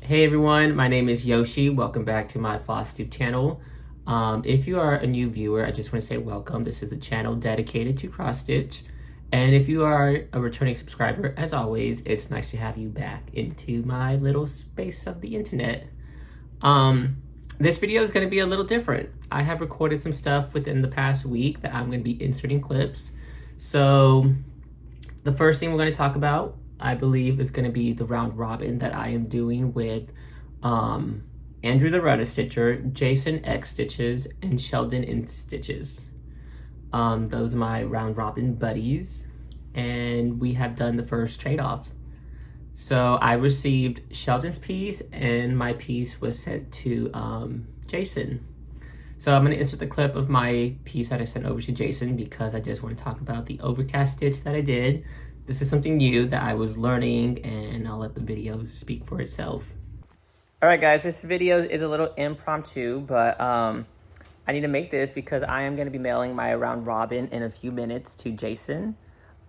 Hey everyone, my name is Yoshi. Welcome back to my FlossTube channel. If you are a new viewer, I just want to say welcome. This is a channel dedicated to cross stitch. And if you are a returning subscriber, as always, it's nice to have you back into my little space of the internet. This video is going to be a little different. I have recorded some stuff within the past week that I'm going to be inserting clips. So the first thing we're going to talk about, I believe, is going to be the round robin that I am doing with Andrew the Rudder Stitcher, Jason X Stitches, and Sheldon in Stitches. Those are my round robin buddies, and we have done the first trade-off. So I received Sheldon's piece, and my piece was sent to Jason. So I'm going to insert the clip of my piece that I sent over to Jason because I just want to talk about the overcast stitch that I did. This is something new that I was learning, and I'll let the video speak for itself. Alright guys, this video is a little impromptu, but I need to make this because I am going to be mailing my round robin in a few minutes to Jason.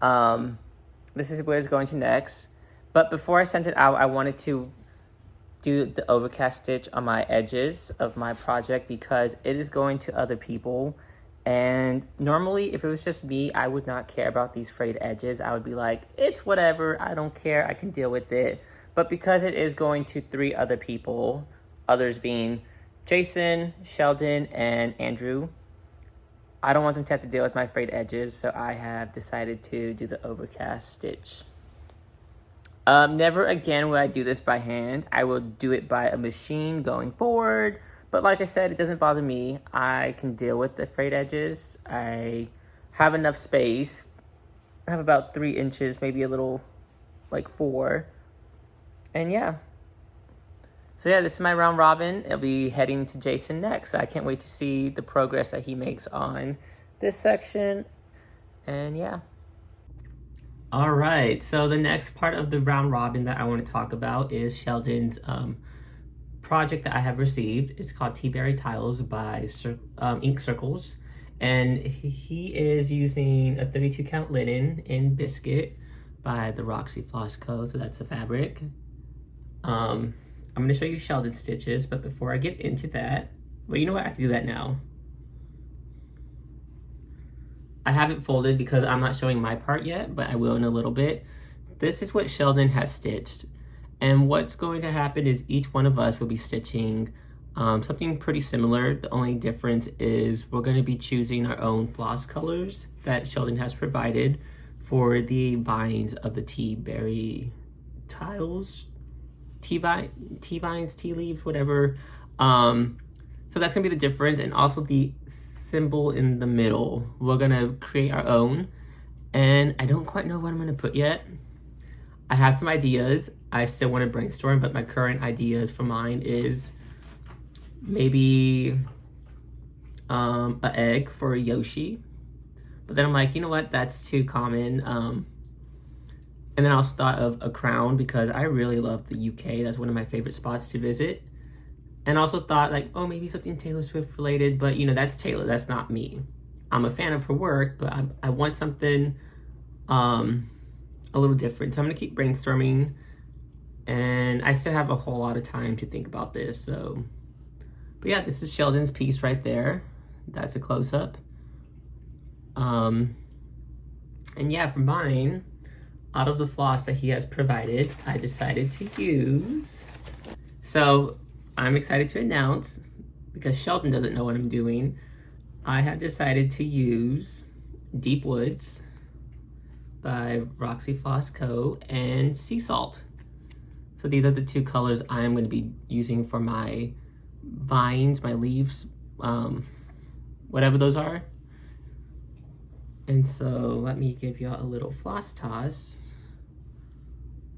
This is where it's going to next. But before I sent it out, I wanted to do the overcast stitch on my edges of my project because it is going to other people. And normally, if it was just me, I would not care about these frayed edges. I would be like, it's whatever, I don't care, I can deal with it. But because it is going to 3 other people, others being Jason, Sheldon, and Andrew, I don't want them to have to deal with my frayed edges, so I have decided to do the overcast stitch. Never again will I do this by hand. I will do it by a machine going forward. But like I said, it doesn't bother me. I can deal with the frayed edges. I have enough space. I have about 3 inches, maybe a little, like 4. And yeah. So yeah, this is my round robin. It'll be heading to Jason next. So I can't wait to see the progress that he makes on this section. And yeah. All right, so the next part of the round robin that I want to talk about is Sheldon's project that I have received. It's called Teaberry Tiles by Ink Circles, and he is using a 32 count linen in biscuit by the Roxy Floss Co. So that's the fabric. I'm going to show you Sheldon's stitches, but before I get into that, well, you know what, I can do that now. I haven't folded because I'm not showing my part yet, but I will in a little bit. This is what Sheldon has stitched. And what's going to happen is each one of us will be stitching something pretty similar. The only difference is we're going to be choosing our own floss colors that Sheldon has provided for the vines of the Teaberry tiles. Tea vines, tea leaves, whatever. So that's going to be the difference. And also the symbol in the middle. We're going to create our own. And I don't quite know what I'm going to put yet. I have some ideas. I still want to brainstorm, but my current ideas for mine is maybe an egg for Yoshi. But then I'm like, you know what? That's too common. And then I also thought of a crown because I really love the UK. That's one of my favorite spots to visit. And also thought like, oh, maybe something Taylor Swift related. But, you know, that's Taylor. That's not me. I'm a fan of her work, but I want something a little different. So I'm going to keep brainstorming. And I still have a whole lot of time to think about this. So, but yeah, this is Sheldon's piece right there. That's a close-up. And yeah, for mine, out of the floss that he has provided, I decided to use. So I'm excited to announce, because Sheldon doesn't know what I'm doing, I have decided to use Deep Woods by Roxy Floss Co. and Sea Salt. So these are the 2 colors I am going to be using for my vines, my leaves, whatever those are. And so let me give y'all a little floss toss.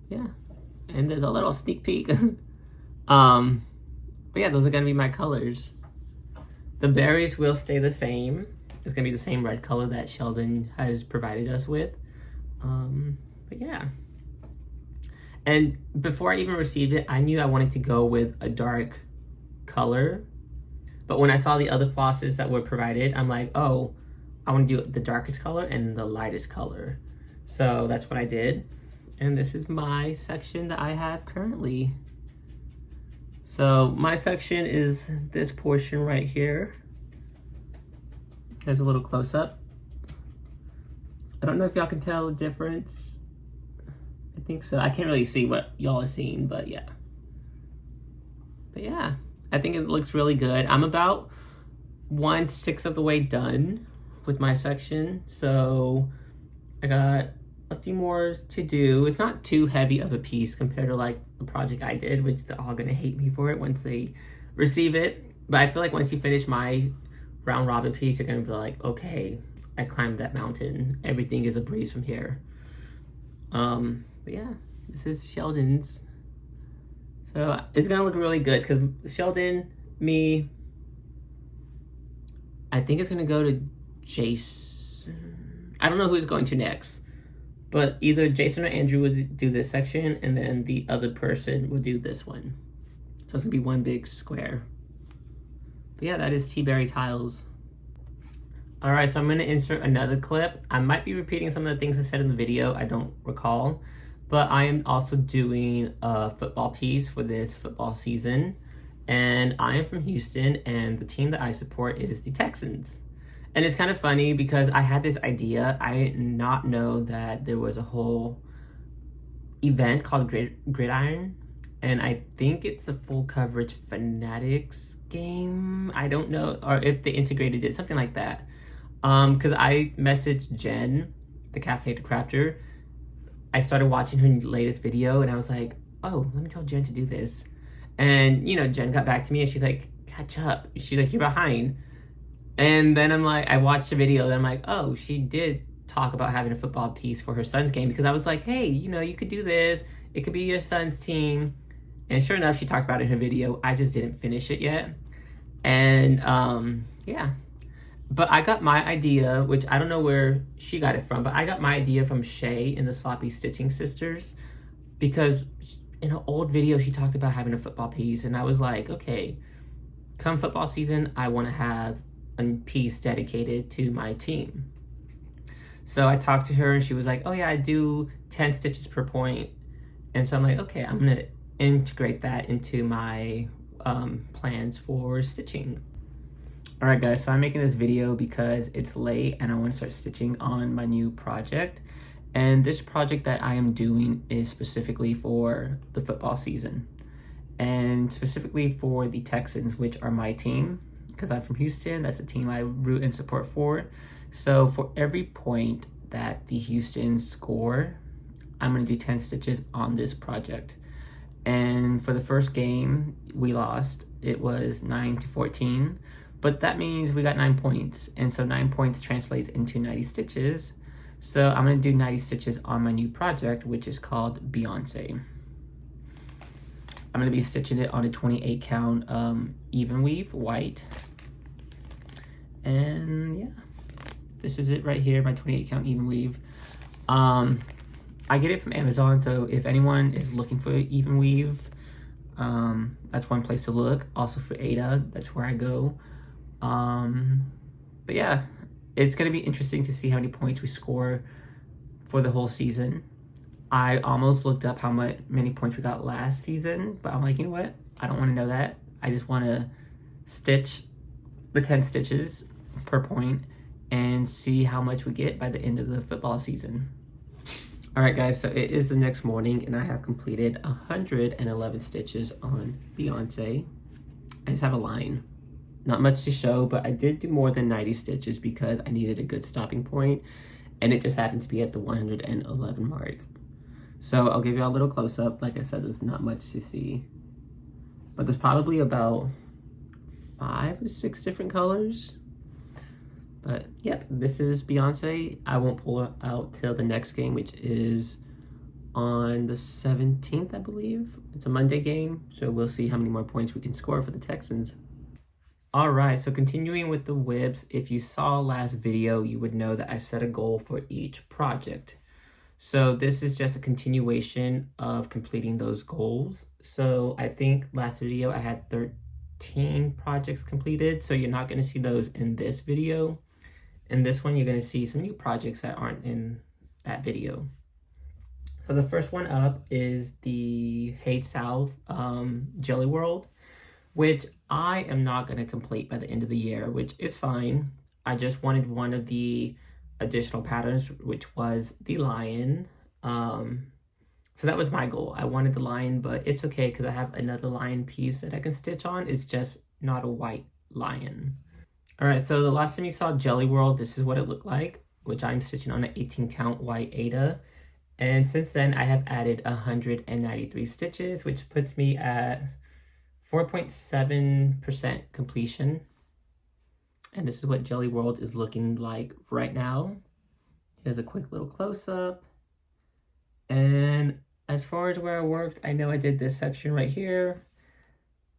Yeah, and there's a little sneak peek. But yeah, those are going to be my colors. The berries will stay the same. It's going to be the same red color that Sheldon has provided us with. But yeah. And before I even received it, I knew I wanted to go with a dark color. But when I saw the other flosses that were provided, I'm like, oh, I want to do the darkest color and the lightest color. So that's what I did. And this is my section that I have currently. So my section is this portion right here. There's a little close-up. I don't know if y'all can tell the difference. I think so. I can't really see what y'all are seeing, but yeah. But yeah, I think it looks really good. I'm about 1/6 of the way done with my section. So I got a few more to do. It's not too heavy of a piece compared to like the project I did, which they're all gonna hate me for it once they receive it. But I feel like once you finish my round robin piece, you're gonna be like, okay, I climbed that mountain. Everything is a breeze from here. But yeah, this is Sheldon's. So it's gonna look really good because Sheldon, me, I think it's gonna go to Jason. I don't know who's going to next, but either Jason or Andrew would do this section and then the other person would do this one. So it's gonna be one big square. But yeah, that is Teaberry tiles. All right, so I'm gonna insert another clip. I might be repeating some of the things I said in the video, I don't recall, but I am also doing a football piece for this football season. And I am from Houston, and the team that I support is the Texans. And it's kind of funny because I had this idea. I did not know that there was a whole event called Gridiron, and I think it's a full coverage Fanatics game. I don't know, or if they integrated it, something like that. Because I messaged Jen, the Caffeinated Crafter. I started watching her latest video, and I was like, oh, let me tell Jen to do this. And, you know, Jen got back to me, and she's like, catch up. She's like, you're behind. And then I'm like, I watched the video, and I'm like, oh, she did talk about having a football piece for her son's game, because I was like, hey, you know, you could do this. It could be your son's team. And sure enough, she talked about it in her video. I just didn't finish it yet. And, yeah. But I got my idea, which I don't know where she got it from, but I got my idea from Shay in the Sloppy Stitching Sisters, because in an old video, she talked about having a football piece, and I was like, okay, come football season, I want to have a piece dedicated to my team. So I talked to her, and she was like, oh yeah, I do 10 stitches per point. And so I'm like, okay, I'm going to integrate that into my plans for stitching. All right, guys, so I'm making this video because it's late and I want to start stitching on my new project. And this project that I am doing is specifically for the football season, and specifically for the Texans, which are my team, because I'm from Houston. That's a team I root and support for. So for every point that the Houstons score, I'm going to do 10 stitches on this project. And for the first game, we lost. It was 9-14. But that means we got 9 points. And so 9 points translates into 90 stitches. So I'm going to do 90 stitches on my new project, which is called Beyoncé. I'm going to be stitching it on a 28 count even weave white. And yeah, this is it right here, my 28 count even weave. I get it from Amazon, so if anyone is looking for even weave, that's one place to look. Also for Ada, that's where I go. But yeah, it's going to be interesting to see how many points we score for the whole season. I almost looked up how many points we got last season, but I'm like, you know what? I don't want to know that. I just want to stitch the 10 stitches per point and see how much we get by the end of the football season. All right, guys, so it is the next morning, and I have completed 111 stitches on Beyoncé. I just have a line. Not much to show, but I did do more than 90 stitches because I needed a good stopping point, and it just happened to be at the 111 mark. So I'll give you a little close-up. Like I said, there's not much to see, but there's probably about 5 or 6 different colors. But yep, this is Beyoncé. I won't pull it out till the next game, which is on the 17th, I believe. It's a Monday game, so we'll see how many more points we can score for the Texans. All right, so continuing with the whips, if you saw last video, you would know that I set a goal for each project. So this is just a continuation of completing those goals. So I think last video I had 13 projects completed, so you're not going to see those in this video. In this one, you're going to see some new projects that aren't in that video. So the first one up is the Hate South Jelly World. which I am not going to complete by the end of the year, which is fine. I just wanted one of the additional patterns, which was the lion. So that was my goal. I wanted the lion, but it's okay because I have another lion piece that I can stitch on. It's just not a white lion. All right, so the last time you saw Jelly World, this is what it looked like, which I'm stitching on an 18 count white Aida. And since then, I have added 193 stitches, which puts me at 4.7% completion. And this is what Jelly World is looking like right now. Here's a quick little close-up. And as far as where I worked, I know I did this section right here.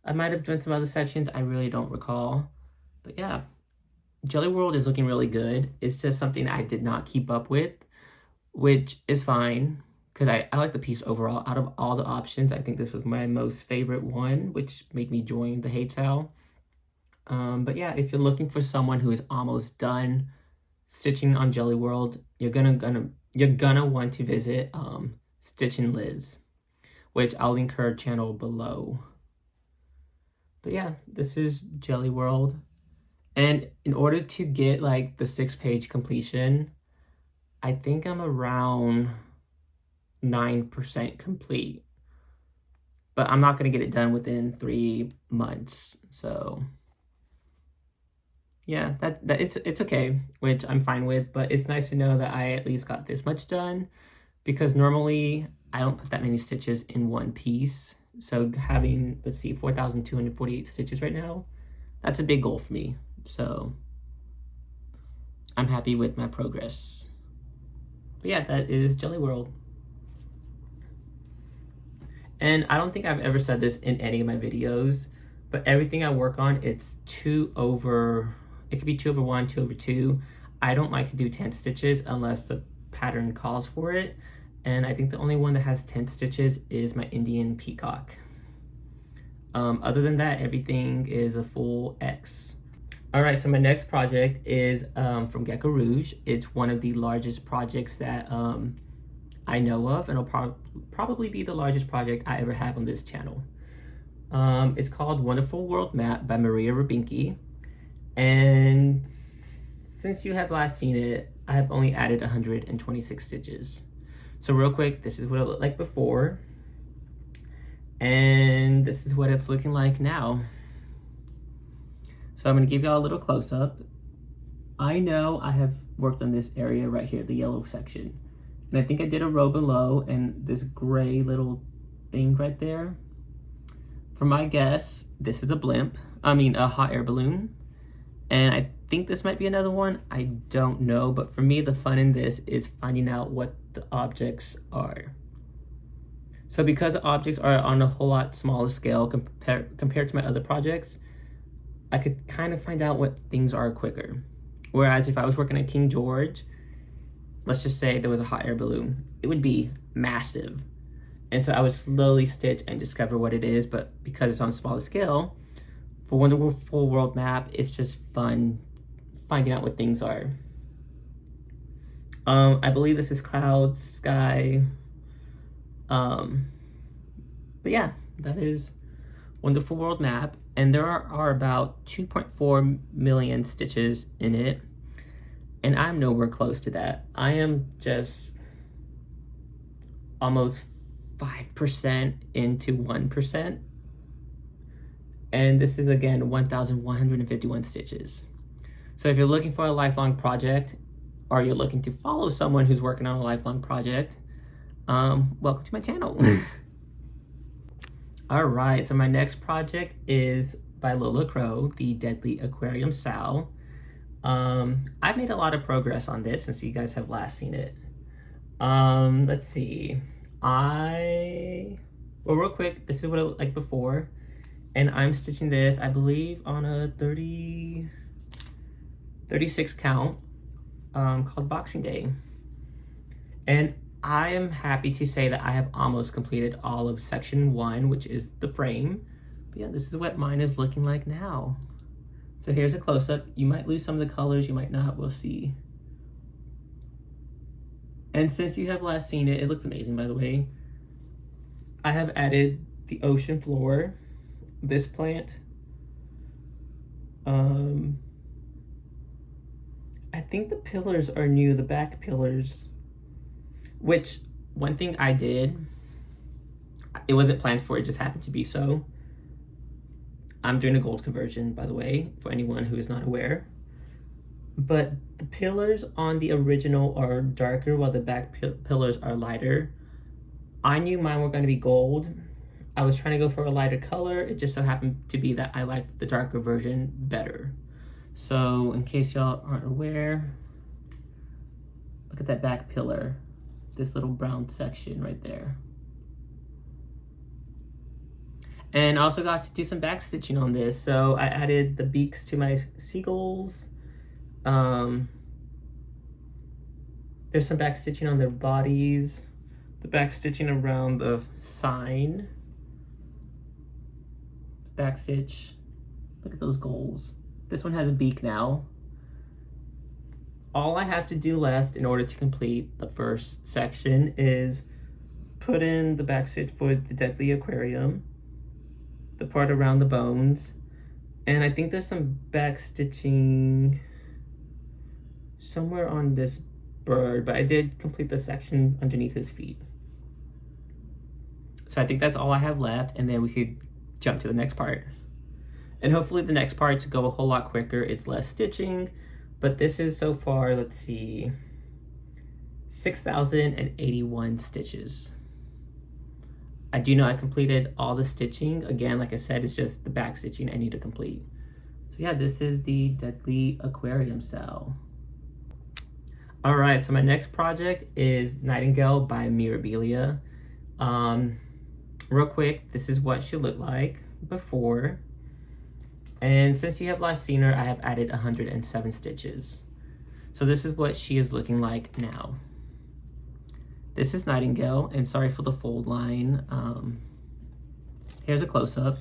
I might have done some other sections. I really don't recall. But yeah, Jelly World is looking really good. It's just something I did not keep up with, which is fine because I like the piece overall. Out of all the options, I think this was my most favorite one, which made me join the hate sale. But yeah, if you're looking for someone who is almost done stitching on Jelly World, you're gonna want to visit Stitchin' Liz, which I'll link her channel below. But yeah, this is Jelly World. And in order to get like the 6-page completion, I think I'm around 9% complete. But I'm not going to get it done within 3 months. So yeah, it's okay, which I'm fine with, but it's nice to know that I at least got this much done because normally I don't put that many stitches in one piece. So having, let's see, 4,248 stitches right now, that's a big goal for me. So I'm happy with my progress. But yeah, that is Jelly World. And I don't think I've ever said this in any of my videos, but everything I work on, it's 2 over, it could be 2 over 1, 2 over 2. I don't like to do 10 stitches unless the pattern calls for it. And I think the only one that has 10 stitches is my Indian peacock. Other than that, everything is a full X. All right, so my next project is from Geckoo Rouge. It's one of the largest projects that I know of, and it'll probably be the largest project I ever have on this channel. It's called Wonderful World Map by Mirabilia. And since you have last seen it, I have only added 126 stitches. So real quick, this is what it looked like before. And this is what it's looking like now. So I'm gonna give y'all a little close up. I know I have worked on this area right here, the yellow section. And I think I did a row below and this gray little thing right there. For my guess, this is a hot air balloon. And I think this might be another one. I don't know, but for me, the fun in this is finding out what the objects are. So because the objects are on a whole lot smaller scale compared to my other projects, I could kind of find out what things are quicker. Whereas if I was working at King George, let's just say there was a hot air balloon, it would be massive. And so I would slowly stitch and discover what it is, but because it's on a smaller scale, for Wonderful World Map, it's just fun finding out what things are. I believe this is cloud, sky. But yeah, that is Wonderful World Map. And there are about 2.4 million stitches in it. And I'm nowhere close to that. I am just almost 5% into 1%. And this is again 1,151 stitches. So if you're looking for a lifelong project, or you're looking to follow someone who's working on a lifelong project, welcome to my channel. All right, so my next project is by Lola, the Deadly Aquarium Sal. I've made a lot of progress on this since you guys have last seen it. Let's see. Well, real quick, this is what it looked like before. And I'm stitching this, I believe, on a 36 count called Boxing Day. And I am happy to say that I have almost completed all of section 1, which is the frame. But yeah, this is what mine is looking like now. So here's a close-up. You might lose some of the colors, you might not, we'll see. And since you have last seen it, it looks amazing, by the way. I have added the ocean floor, this plant. I think the pillars are new, the back pillars, which one thing I did, it wasn't planned for, it just happened to be so. I'm doing a gold conversion, by the way, for anyone who is not aware. But the pillars on the original are darker while the back pillars are lighter. I knew mine were going to be gold. I was trying to go for a lighter color. It just so happened to be that I liked the darker version better. So in case y'all aren't aware, look at that back pillar, this little brown section right there. And I also got to do some back stitching on this. So I added the beaks to my seagulls. There's some back stitching on their bodies, the back stitching around the sign, back stitch. Look at those goals. This one has a beak now. All I have to do left in order to complete the first section is put in the back stitch for the Deadly Aquarium, the part around the bones, and I think there's some back stitching somewhere on this bird, but I did complete the section underneath his feet. So I think that's all I have left, and then we could jump to the next part. And hopefully the next parts go a whole lot quicker. It's less stitching, but this is so far, let's see, 6,081 stitches. I do know I completed all the stitching. Again, like I said, it's just the back stitching I need to complete. So yeah, this is the Deadly Aquarium cell. All right, so my next project is Nightingale by Mirabilia. Real quick, this is what she looked like before. And since you have last seen her, I have added 107 stitches. So this is what she is looking like now. This is Nightingale, and sorry for the fold line. Here's a close-up.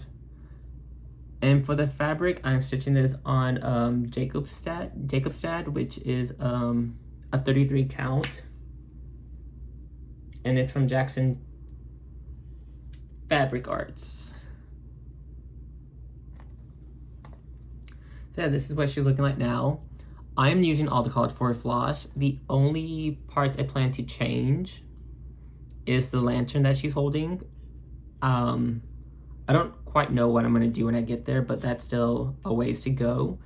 And for the fabric, I'm stitching this on Geckoo, which is a 33 count. And it's from Jackson Fabric Arts. So yeah, this is what she's looking like now. I'm using all the colored forward floss. The only parts I plan to change is the lantern that she's holding. I don't quite know what I'm gonna do when I get there, but that's still a ways to go.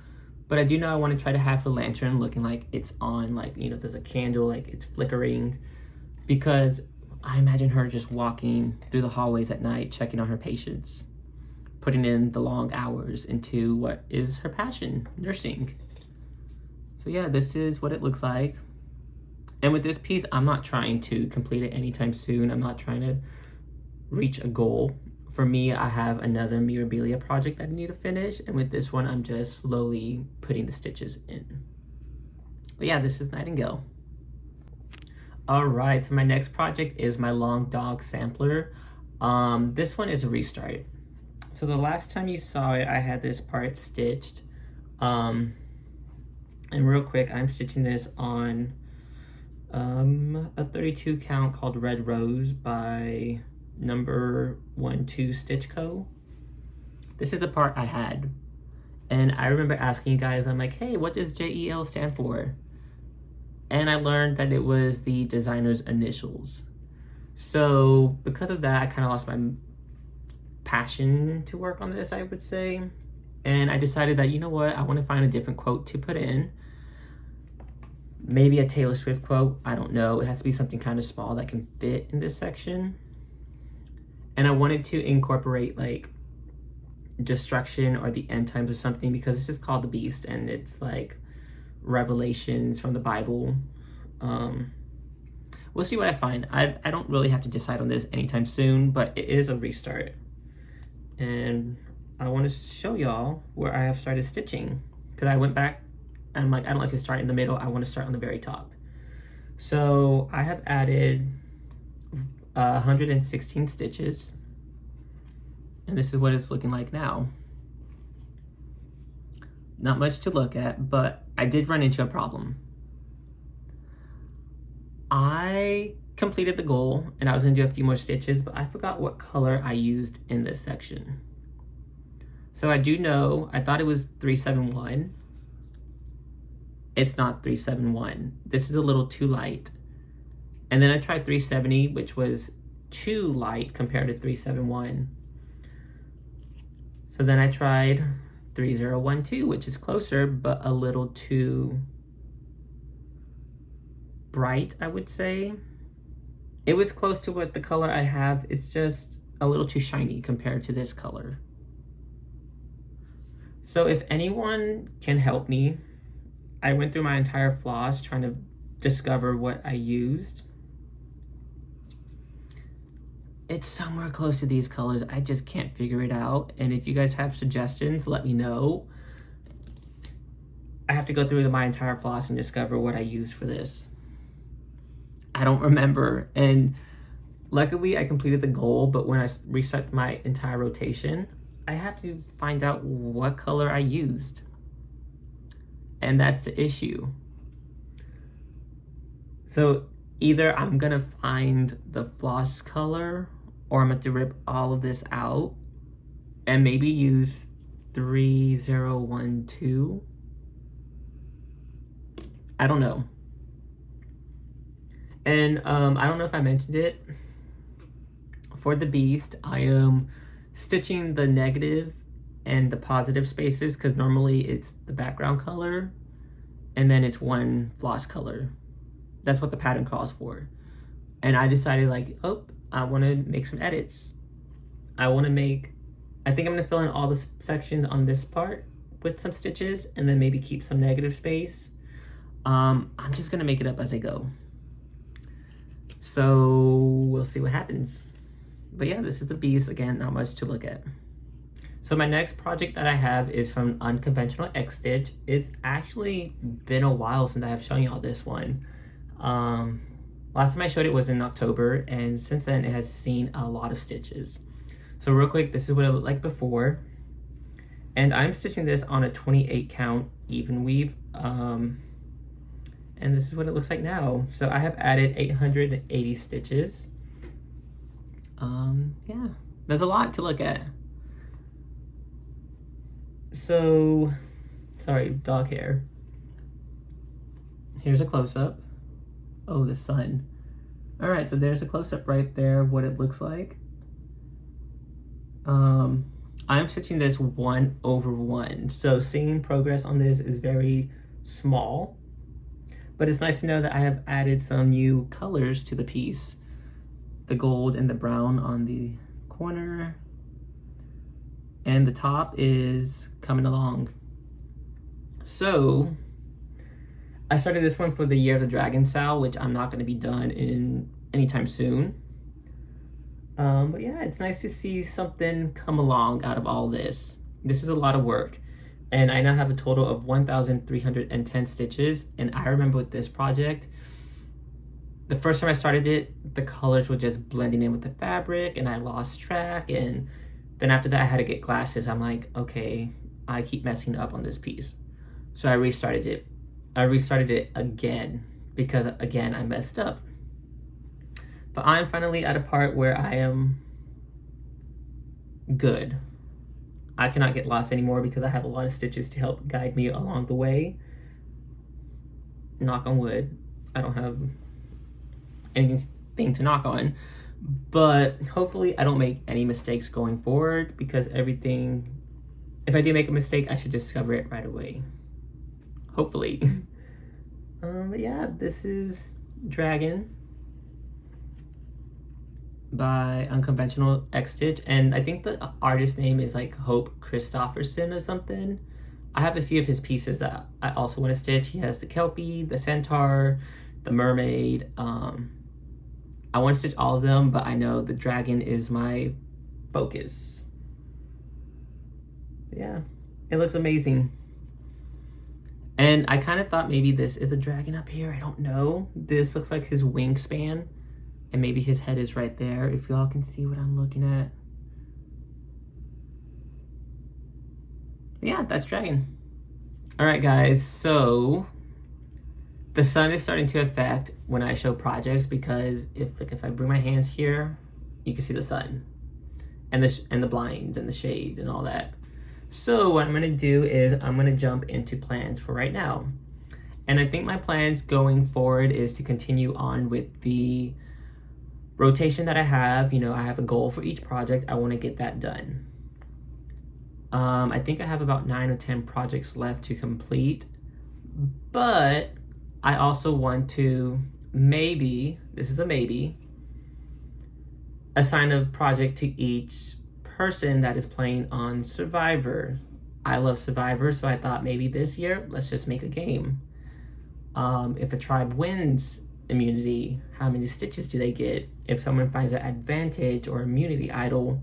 But I do know I want to try to have her lantern looking like it's on, like, you know, there's a candle, like it's flickering, because I imagine her just walking through the hallways at night, checking on her patients, putting in the long hours into what is her passion, nursing. So yeah, this is what it looks like. And with this piece, I'm not trying to complete it anytime soon. I'm not trying to reach a goal. For me, I have another Mirabilia project that I need to finish, and with this one, I'm just slowly putting the stitches in. But yeah, this is Nightingale. All right, so my next project is my Long Dog Sampler. This one is a restart. So the last time you saw it, I had this part stitched. And real quick, I'm stitching this on a 32 count called Red Rose by number 12 Stitch Co. This is a part I had, and I remember asking you guys, I'm like, hey, what does JEL stand for? And I learned that it was the designer's initials. So because of that, I kind of lost my passion to work on this, I would say. And I decided that, you know what, I want to find a different quote to put in. Maybe a Taylor Swift quote, I don't know. It has to be something kind of small that can fit in this section. And I wanted to incorporate like destruction or the end times or something, because this is called The Beast and it's like revelations from the Bible. We'll see what I find. I don't really have to decide on this anytime soon, but it is a restart. And I want to show y'all where I have started stitching, because I went back and I'm like, I don't like to start in the middle. I want to start on the very top. So I have added 116 stitches, and this is what it's looking like now. Not much to look at, but I did run into a problem. I completed the goal and I was going to do a few more stitches, but I forgot what color I used in this section. So I do know, I thought it was 371. It's not 371. This is a little too light. And then I tried 370, which was too light compared to 371. So then I tried 3012, which is closer, but a little too bright, I would say. It was close to what the color I have. It's just a little too shiny compared to this color. So if anyone can help me, I went through my entire floss trying to discover what I used. It's somewhere close to these colors. I just can't figure it out. And if you guys have suggestions, let me know. I have to go through my entire floss and discover what I used for this. I don't remember. And luckily I completed the goal, but when I restart my entire rotation, I have to find out what color I used. And that's the issue. So either I'm gonna find the floss color, or I'm going to rip all of this out and maybe use 3012. I don't know. And I don't know if I mentioned it. For the Beast, I am stitching the negative and the positive spaces because normally it's the background color and then it's one floss color. That's what the pattern calls for. And I decided like, oh, I want to make some edits. I think I'm going to fill in all the sections on this part with some stitches and then maybe keep some negative space. I'm just going to make it up as I go. So we'll see what happens. But yeah, this is the Beast. Again, not much to look at. So my next project that I have is from Unconventional X Stitch. It's actually been a while since I have shown y'all this one. Last time I showed it was in October, and since then it has seen a lot of stitches. So real quick, this is what it looked like before. And I'm stitching this on a 28 count even weave. And this is what it looks like now. So I have added 880 stitches. Yeah, there's a lot to look at. So, sorry, dog hair. Here's a close-up. Oh, the sun. All right, so there's a close-up right there, what it looks like. I'm stitching this 1/1. So seeing progress on this is very small, but it's nice to know that I have added some new colors to the piece. The gold and the brown on the corner. And the top is coming along. So I started this one for the Year of the Dragon Sal, which I'm not going to be done in anytime soon. But yeah, it's nice to see something come along out of all this. This is a lot of work. And I now have a total of 1,310 stitches. And I remember with this project, the first time I started it, the colors were just blending in with the fabric and I lost track. And then after that, I had to get glasses. I'm like, okay, I keep messing up on this piece. So I restarted it. I restarted it again because, again, I messed up. But I'm finally at a part where I am good. I cannot get lost anymore because I have a lot of stitches to help guide me along the way. Knock on wood. I don't have anything to knock on. But hopefully I don't make any mistakes going forward because everything, if I do make a mistake, I should discover it right away. Hopefully. But yeah, this is Dragon by Unconventional X Stitch, and I think the artist name is like Hope Christopherson or something. I have a few of his pieces that I also want to stitch. He has the Kelpie, the Centaur, the Mermaid. I want to stitch all of them, but I know the dragon is my focus. Yeah, it looks amazing. And I kind of thought maybe this is a dragon up here. I don't know. This looks like his wingspan. And maybe his head is right there, if y'all can see what I'm looking at. Yeah, that's dragon. All right, guys. So the sun is starting to affect when I show projects because if I bring my hands here, you can see the sun and the blinds and the shade and all that. So what I'm gonna do is I'm gonna jump into plans for right now. And I think my plans going forward is to continue on with the rotation that I have. You know, I have a goal for each project. I wanna get that done. I think I have about 9 or 10 projects left to complete, but I also want to maybe, this is a maybe, assign a project to each person that is playing on Survivor. I love Survivor, so I thought maybe this year, let's just make a game. If a tribe wins immunity, how many stitches do they get? If someone finds an advantage or immunity idol,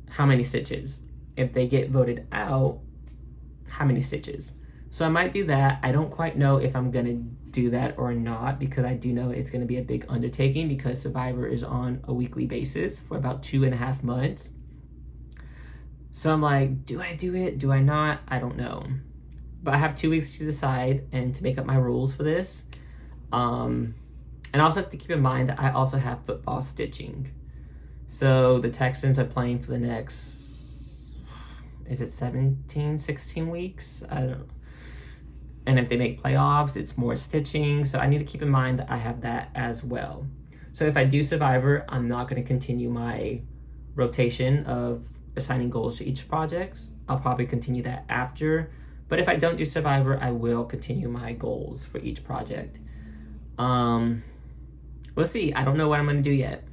how many stitches? If they get voted out, how many stitches? So I might do that. I don't quite know if I'm gonna do that or not, because I do know it's gonna be a big undertaking because Survivor is on a weekly basis for about 2.5 months. So I'm like, do I do it? Do I not? I don't know. But I have 2 weeks to decide and to make up my rules for this. And I also have to keep in mind that I also have football stitching. So the Texans are playing for the next, is it 17, 16 weeks? I don't know. And if they make playoffs, it's more stitching. So I need to keep in mind that I have that as well. So if I do Survivor, I'm not going to continue my rotation of assigning goals to each project. I'll probably continue that after. But if I don't do Survivor, I will continue my goals for each project. We'll see. I don't know what I'm going to do yet.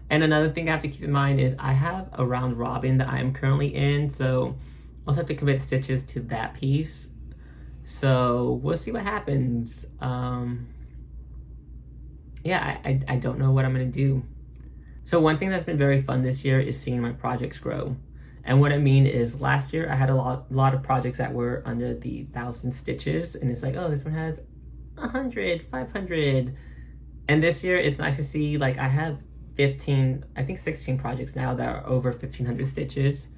And another thing I have to keep in mind is I have a round robin that I am currently in, so I also have to commit stitches to that piece. So we'll see what happens. Yeah, I don't know what I'm gonna do. So one thing that's been very fun this year is seeing my projects grow. And what I mean is last year I had a lot of projects that were under the 1,000 stitches, and it's like, oh, this one has 100, 500. And this year it's nice to see, like, I have 15, I think 16 projects now that are over 1,500 stitches.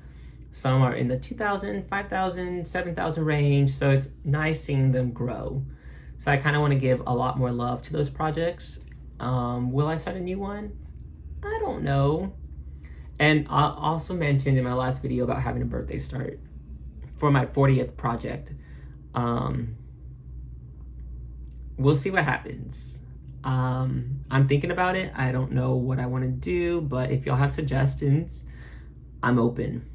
Some are in the 2,000, 5,000, 7,000 range. So it's nice seeing them grow. So I kind of want to give a lot more love to those projects. Will I start a new one? I don't know. And I also mentioned in my last video about having a birthday start for my 40th project. We'll see what happens. I'm thinking about it. I don't know what I want to do, but if y'all have suggestions, I'm open.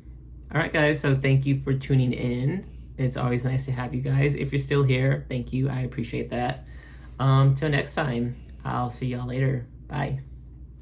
All right, guys, so thank you for tuning in. It's always nice to have you guys. If you're still here, thank you. I appreciate that. Till next time, I'll see y'all later. Bye.